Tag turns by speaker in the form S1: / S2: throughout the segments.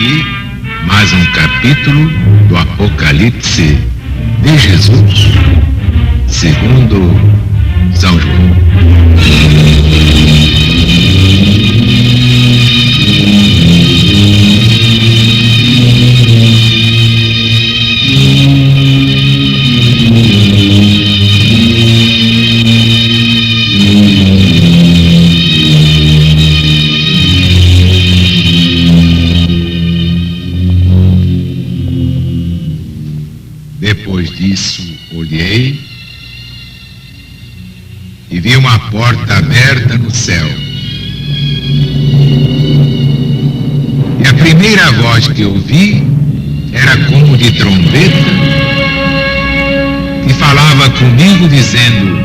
S1: aqui mais um capítulo do Apocalipse de Jesus, segundo São João. Depois disso, olhei e vi uma porta aberta no céu. E a primeira voz que ouvi era como de trombeta, que falava comigo dizendo: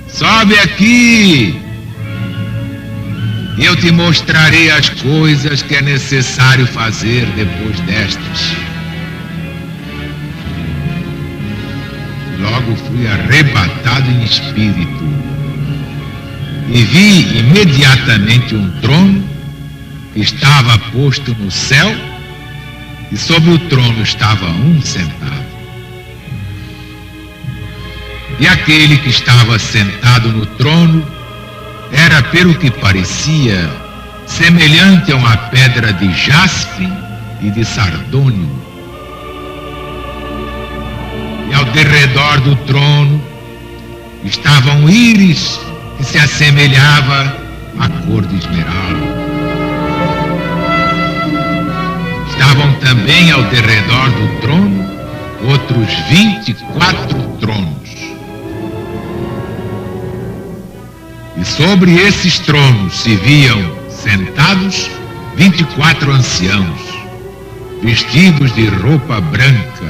S1: sobe aqui, e eu te mostrarei as coisas que é necessário fazer depois destas. Logo fui arrebatado em espírito e vi imediatamente um trono que estava posto no céu, e sobre o trono estava um sentado. E aquele que estava sentado no trono era, pelo que parecia, semelhante a uma pedra de jaspe e de sardônio. E ao derredor do trono estava um íris que se assemelhava à cor de esmeralda. Estavam também ao derredor do trono outros 24 tronos. E sobre esses tronos se viam sentados 24 anciãos, vestidos de roupa branca,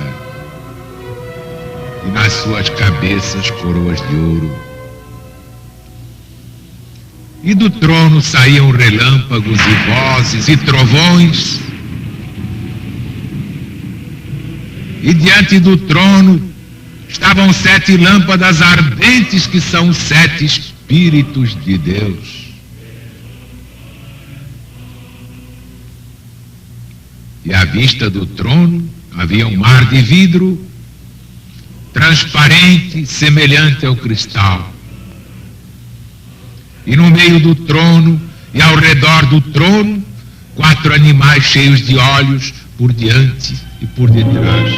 S1: e nas suas cabeças coroas de ouro. E do trono saíam relâmpagos e vozes e trovões, e diante do trono estavam 7 lâmpadas ardentes, que são os 7 Espíritos de Deus. E à vista do trono havia um mar de vidro, transparente, semelhante ao cristal. E no meio do trono e ao redor do trono, 4 animais cheios de olhos por diante e por detrás.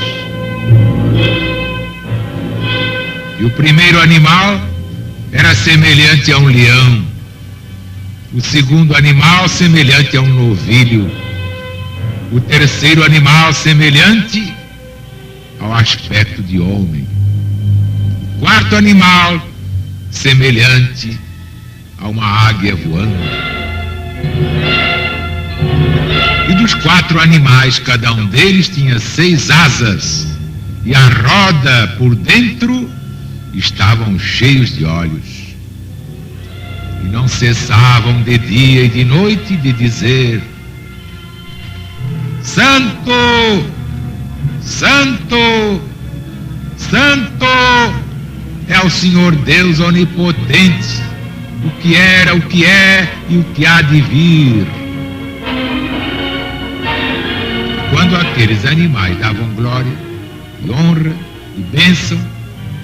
S1: E o primeiro animal era semelhante a um leão, o segundo animal semelhante a um novilho, o terceiro animal semelhante ao aspecto de homem, o quarto animal semelhante a uma águia voando. E dos 4 animais, cada um deles tinha 6 asas, e a roda por dentro estavam cheios de olhos. E não cessavam de dia e de noite de dizer: Santo, Santo, Santo é o Senhor Deus onipotente, o que era, o que é e o que há de vir. Quando aqueles animais davam glória e honra e bênção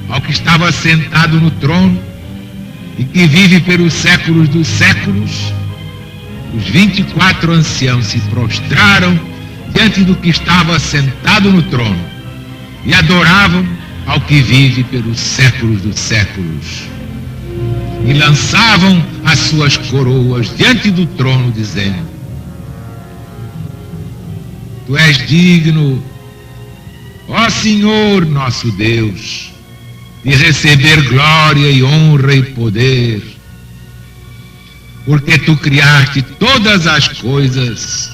S1: ao que estava sentado no trono e que vive pelos séculos dos séculos, os 24 anciãos se prostraram diante do que estava sentado no trono e adoravam ao que vive pelos séculos dos séculos, e lançavam as suas coroas diante do trono, dizendo: Tu és digno, ó Senhor nosso Deus, de receber glória e honra e poder, porque Tu criaste todas as coisas,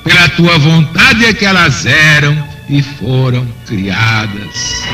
S1: pela Tua vontade é que elas eram e foram criadas.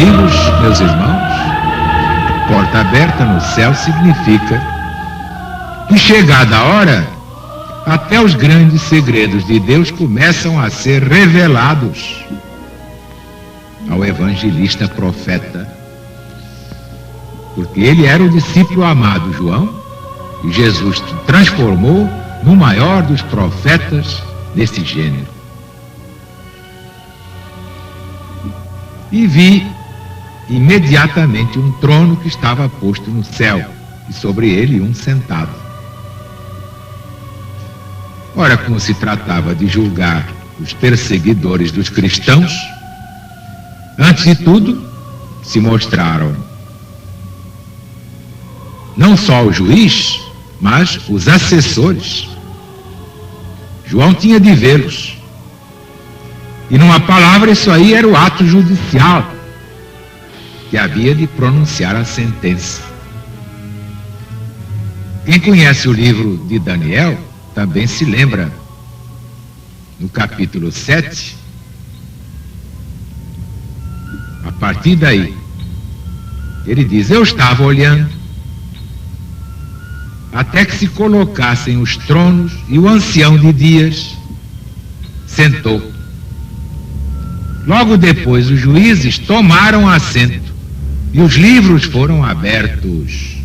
S1: amigos, meus irmãos, porta aberta no céu significa que, chegada a hora, até os grandes segredos de Deus começam a ser revelados ao evangelista profeta, porque ele era o discípulo amado João, e Jesus o transformou no maior dos profetas desse gênero. E vi imediatamente um trono que estava posto no céu, e sobre ele um sentado. Ora, como se tratava de julgar os perseguidores dos cristãos, antes de tudo, se mostraram não só o juiz, mas os assessores. João tinha de vê-los. E numa palavra, isso aí era o ato judicial que havia de pronunciar a sentença. Quem conhece o livro de Daniel também se lembra, no capítulo 7, a partir daí, ele diz: eu estava olhando até que se colocassem os tronos, e o ancião de dias sentou. Logo depois os juízes tomaram assento e os livros foram abertos.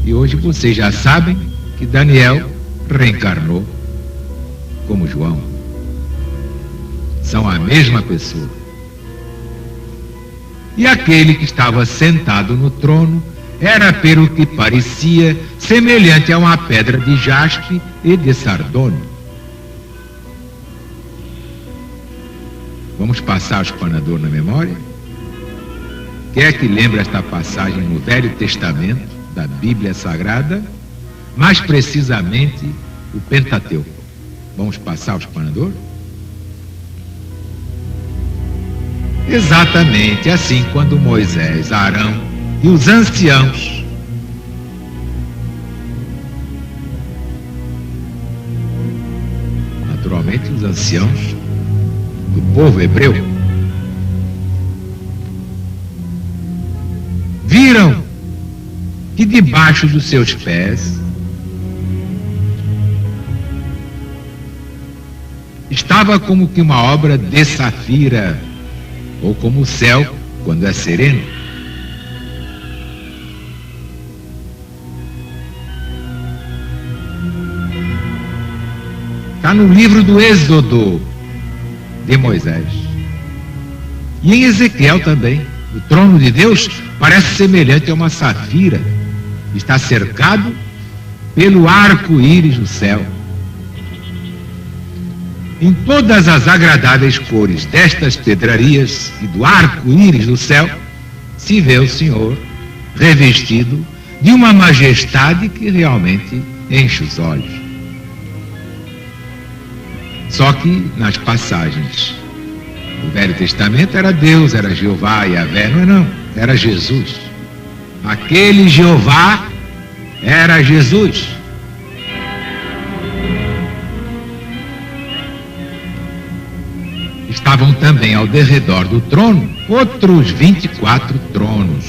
S1: E hoje vocês já sabem que Daniel reencarnou como João. São a mesma pessoa. E aquele que estava sentado no trono era, pelo que parecia, semelhante a uma pedra de jaspe e de sardônio. Vamos passar o espanador na memória? Quem é que lembra esta passagem no Velho Testamento da Bíblia Sagrada? Mais precisamente, o Pentateuco. Vamos passar o espanador? Exatamente assim, quando Moisés, Arão e os anciãos naturalmente os anciãos do povo hebreu viram que debaixo dos seus pés estava como que uma obra de safira, ou como o céu quando é sereno. Está no livro do Êxodo de Moisés. E em Ezequiel também. O trono de Deus parece semelhante a uma safira. Está cercado pelo arco-íris do céu. Em todas as agradáveis cores destas pedrarias e do arco-íris do céu, se vê o Senhor revestido de uma majestade que realmente enche os olhos. Só que nas passagens do Velho Testamento era Deus, era Jeová, Yahvé, não, era Jesus. Aquele Jeová era Jesus. Estavam também ao derredor do trono outros 24 tronos.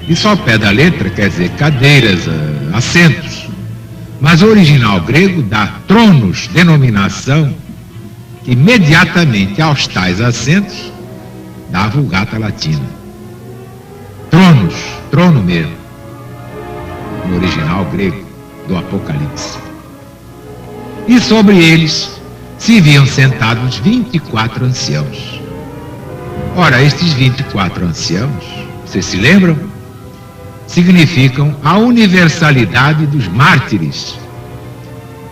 S1: Isso ao pé da letra quer dizer cadeiras, assentos. Mas o original grego dá tronos, denominação que imediatamente aos tais assentos dá a vulgata latina. Tronos, trono mesmo, no original grego do Apocalipse. E sobre eles se viam sentados 24 anciãos. Ora, estes 24 anciãos, vocês se lembram? Significam a universalidade dos mártires,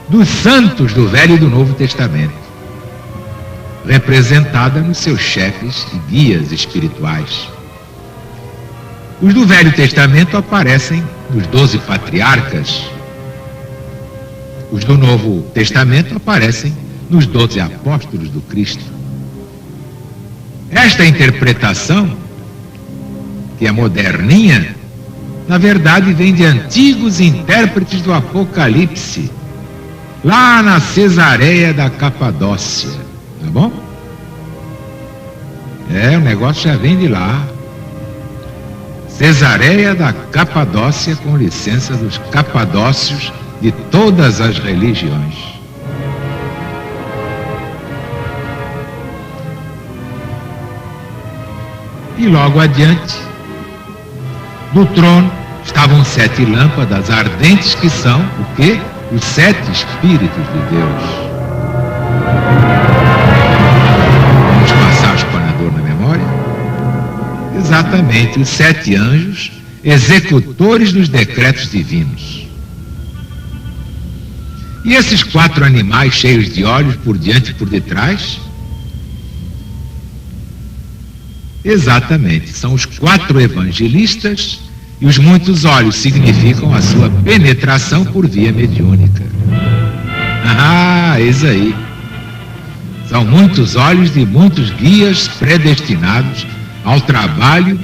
S1: dos santos do Velho e do Novo Testamento, representada nos seus chefes e guias espirituais. Os do Velho Testamento aparecem nos 12 patriarcas. Os do Novo Testamento aparecem nos 12 apóstolos do Cristo. Esta interpretação, que é moderninha, na verdade vem de antigos intérpretes do Apocalipse, lá na Cesareia da Capadócia, tá bom? O negócio já vem de lá. Cesareia da Capadócia, com licença dos capadócios de todas as religiões. E logo adiante, do trono, estavam 7 lâmpadas ardentes, que são o quê? Os 7 Espíritos de Deus. Vamos passar o espanador na memória? Exatamente, os 7 anjos, executores dos decretos divinos. E esses 4 animais cheios de olhos por diante e por detrás? Exatamente, são os 4 evangelistas, e os muitos olhos significam a sua penetração por via mediúnica. Eis aí. São muitos olhos de muitos guias predestinados ao trabalho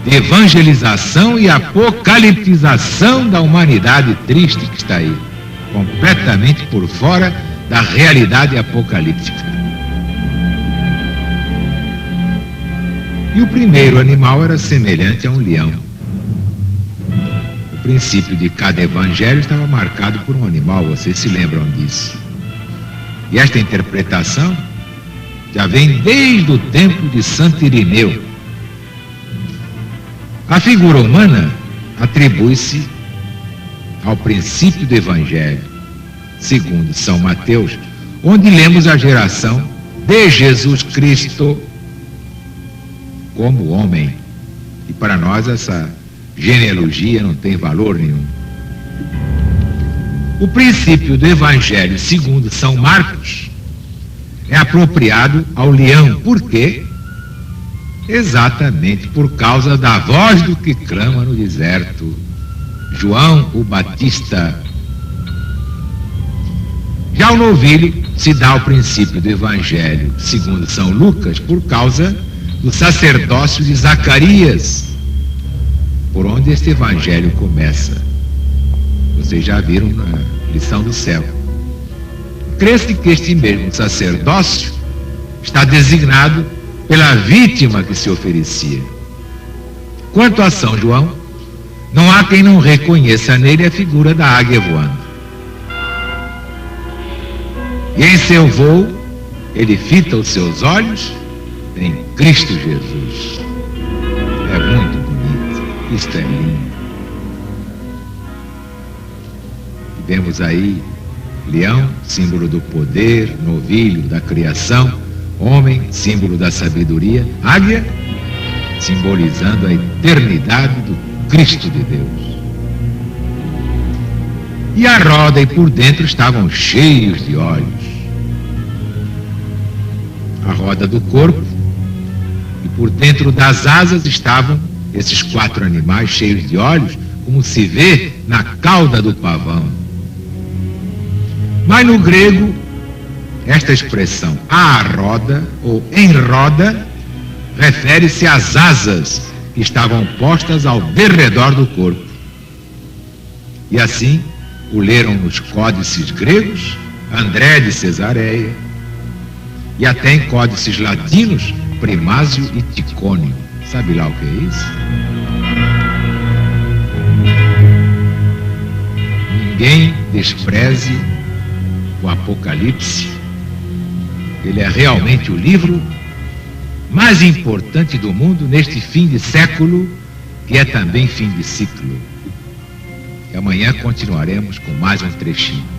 S1: de evangelização e apocaliptização da humanidade triste que está aí, completamente por fora da realidade apocalíptica. E o primeiro animal era semelhante a um leão. O princípio de cada evangelho estava marcado por um animal, vocês se lembram disso. E esta interpretação já vem desde o tempo de Santo Irineu. A figura humana atribui-se ao princípio do evangelho, segundo São Mateus, onde lemos a geração de Jesus Cristo como homem. E para nós essa genealogia não tem valor nenhum. O princípio do evangelho, segundo São Marcos, é apropriado ao leão. Por quê? Exatamente por causa da voz do que clama no deserto, João o Batista. Já o novilho se dá ao princípio do evangelho, segundo São Lucas, por causa do sacerdócio de Zacarias, por onde este evangelho começa. Vocês já viram na lição do céu. Crê-se que este mesmo sacerdócio está designado pela vítima que se oferecia. Quanto a São João, não há quem não reconheça nele a figura da águia voando. E em seu voo, ele fita os seus olhos em Cristo Jesus. É muito bonito, isto é lindo. E vemos aí leão, símbolo do poder, novilho da criação, homem, símbolo da sabedoria, águia, simbolizando a eternidade do Cristo de Deus. E a roda e por dentro estavam cheios de olhos. A roda do corpo, e por dentro das asas estavam esses 4 animais cheios de olhos, como se vê na cauda do pavão. Mas no grego, esta expressão "à roda" ou "em roda" refere-se às asas que estavam postas ao derredor do corpo. E assim o leram nos códices gregos, André de Cesareia, e até em códices latinos, Primásio e Ticônio. Sabe lá o que é isso? Ninguém despreze o Apocalipse. Ele é realmente o livro mais importante do mundo neste fim de século, que é também fim de ciclo. E amanhã continuaremos com mais um trechinho.